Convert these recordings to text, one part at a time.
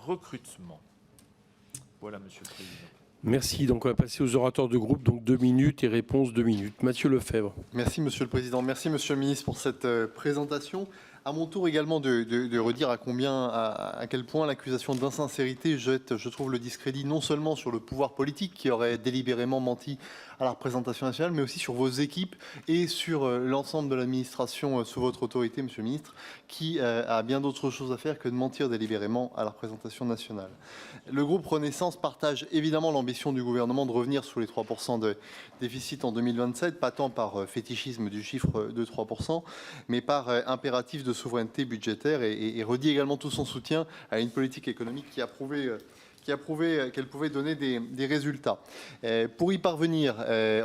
recrutement. Voilà, Monsieur le Président. Merci. Donc on va passer aux orateurs de groupe. Donc 2 minutes et réponse 2 minutes. Mathieu Lefebvre. Merci Monsieur le Président. Merci Monsieur le Ministre pour cette présentation. À mon tour également de redire à quel point l'accusation d'insincérité jette, je trouve, le discrédit non seulement sur le pouvoir politique qui aurait délibérément menti à la représentation nationale, mais aussi sur vos équipes et sur l'ensemble de l'administration sous votre autorité, Monsieur le Ministre, qui a bien d'autres choses à faire que de mentir délibérément à la représentation nationale. Le groupe Renaissance partage évidemment l'ambition du gouvernement de revenir sous les 3% de déficit en 2027, pas tant par fétichisme du chiffre de 3%, mais par impératif de souveraineté budgétaire et redit également tout son soutien à une politique économique qui a prouvé qu'elle pouvait donner des résultats. Pour y parvenir,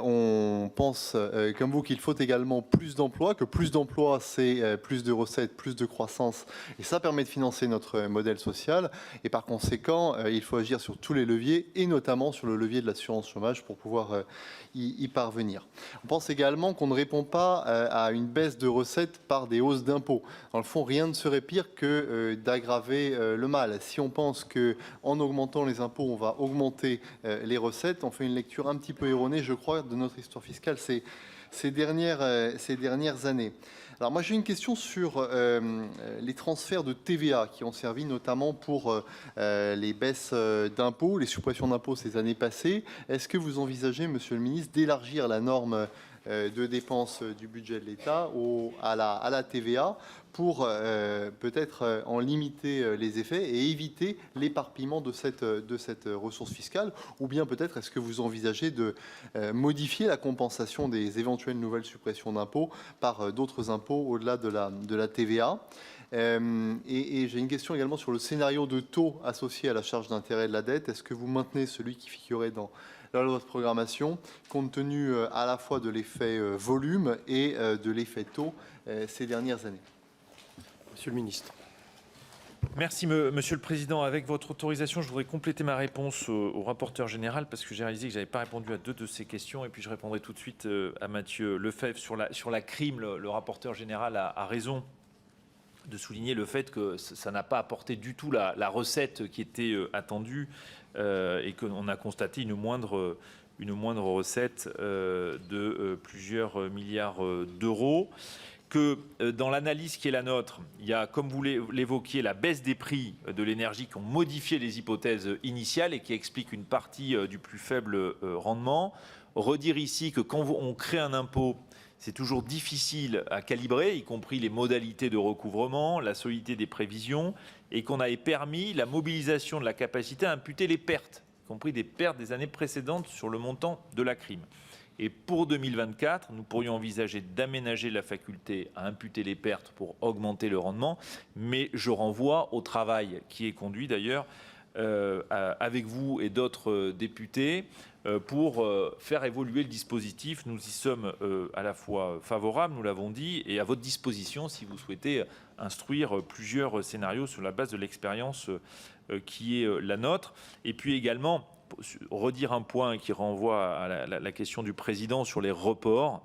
on pense, comme vous, qu'il faut également plus d'emplois, que plus d'emplois, c'est plus de recettes, plus de croissance, et ça permet de financer notre modèle social. Et par conséquent, il faut agir sur tous les leviers, et notamment sur le levier de l'assurance chômage pour pouvoir y parvenir. On pense également qu'on ne répond pas à une baisse de recettes par des hausses d'impôts. Dans le fond, rien ne serait pire que d'aggraver le mal. Si on pense qu'en augmentant les impôts, on va augmenter les recettes, on fait une lecture un petit peu erronée, je crois, de notre histoire fiscale ces dernières années. Alors moi j'ai une question sur les transferts de TVA qui ont servi notamment pour les baisses d'impôts, les suppressions d'impôts ces années passées. Est-ce que vous envisagez, Monsieur le Ministre, d'élargir la norme de dépenses du budget de l'État à la TVA pour peut-être en limiter les effets et éviter l'éparpillement de cette ressource fiscale, ou bien peut-être est-ce que vous envisagez de modifier la compensation des éventuelles nouvelles suppressions d'impôts par d'autres impôts au-delà de la TVA? Et j'ai une question également sur le scénario de taux associé à la charge d'intérêt de la dette. Est-ce que vous maintenez celui qui figurait dans la loi de programmation, compte tenu à la fois de l'effet volume et de l'effet taux ces dernières années? Monsieur le Ministre. Merci Monsieur le Président. Avec votre autorisation, je voudrais compléter ma réponse au rapporteur général parce que j'ai réalisé que je n'avais pas répondu à 2 de ces questions et puis je répondrai tout de suite à Mathieu Lefebvre sur la crime. Le rapporteur général a raison de souligner le fait que ça n'a pas apporté du tout la recette qui était attendue et qu'on a constaté une moindre recette de plusieurs milliards d'euros. Que dans l'analyse qui est la nôtre, il y a, comme vous l'évoquiez, la baisse des prix de l'énergie qui ont modifié les hypothèses initiales et qui expliquent une partie du plus faible rendement. Redire ici que quand on crée un impôt, c'est toujours difficile à calibrer, y compris les modalités de recouvrement, la solidité des prévisions, et qu'on avait permis la mobilisation de la capacité à imputer les pertes, y compris des pertes des années précédentes sur le montant de la crime. Et pour 2024, nous pourrions envisager d'aménager la faculté à imputer les pertes pour augmenter le rendement, mais je renvoie au travail qui est conduit d'ailleurs avec vous et d'autres députés pour faire évoluer le dispositif. Nous y sommes à la fois favorables, nous l'avons dit, et à votre disposition si vous souhaitez instruire plusieurs scénarios sur la base de l'expérience qui est la nôtre. Et puis également, redire un point qui renvoie à la question du président sur les reports.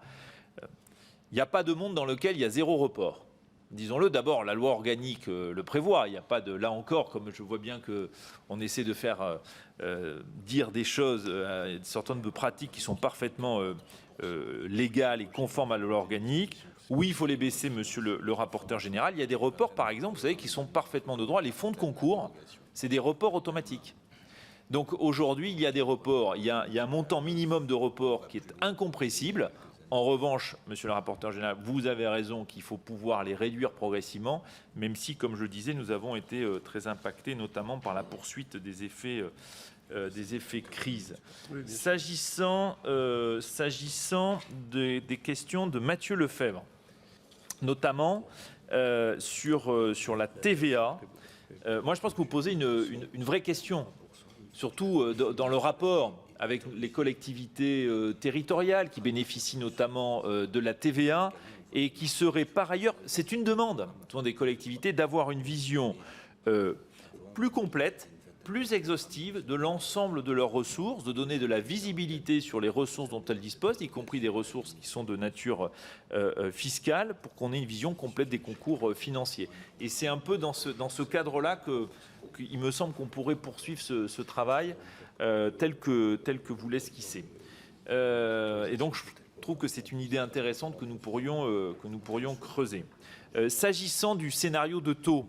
Il n'y a pas de monde dans lequel il y a 0 report. Disons-le, d'abord, la loi organique le prévoit. Il n'y a pas de, là encore, comme je vois bien qu'on essaie de faire dire des choses, des certaines de pratiques qui sont parfaitement légales et conformes à la loi organique. Oui, il faut les baisser, monsieur le rapporteur général. Il y a des reports, par exemple, vous savez, qui sont parfaitement de droit. Les fonds de concours, c'est des reports automatiques. Donc aujourd'hui, il y a des reports, il y a un montant minimum de reports qui est incompressible. En revanche, monsieur le rapporteur général, vous avez raison qu'il faut pouvoir les réduire progressivement, même si, comme je le disais, nous avons été très impactés, notamment par la poursuite des effets crise. Oui, s'agissant des questions de Mathieu Lefebvre, notamment sur la TVA, moi je pense que vous posez une vraie question. Surtout dans le rapport avec les collectivités territoriales qui bénéficient notamment de la TVA et qui seraient par ailleurs, c'est une demande des collectivités d'avoir une vision plus complète, plus exhaustive de l'ensemble de leurs ressources, de donner de la visibilité sur les ressources dont elles disposent, y compris des ressources qui sont de nature fiscale, pour qu'on ait une vision complète des concours financiers. Et c'est un peu dans ce cadre-là Donc il me semble qu'on pourrait poursuivre ce travail tel que vous l'esquissez. Et donc je trouve que c'est une idée intéressante que nous pourrions creuser. S'agissant du scénario de taux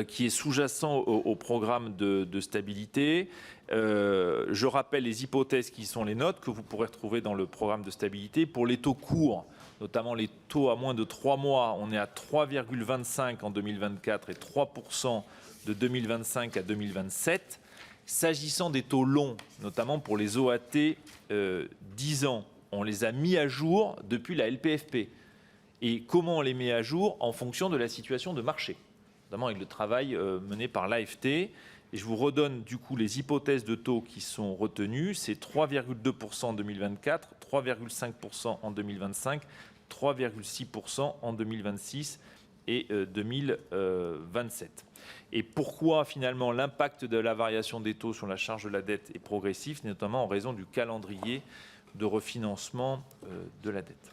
qui est sous-jacent au programme de stabilité, je rappelle les hypothèses qui sont les nôtres, que vous pourrez retrouver dans le programme de stabilité. Pour les taux courts, notamment les taux à moins de 3 mois, on est à 3,25 en 2024 et 3% de 2025 à 2027. S'agissant des taux longs, notamment pour les OAT 10 ans, on les a mis à jour depuis la LPFP. Et comment on les met à jour? En fonction de la situation de marché, notamment avec le travail mené par l'AFT. Et je vous redonne du coup les hypothèses de taux qui sont retenues. C'est 3,2% en 2024, 3,5% en 2025, 3,6% en 2026 et 2027. Et pourquoi finalement l'impact de la variation des taux sur la charge de la dette est progressif, notamment en raison du calendrier de refinancement de la dette.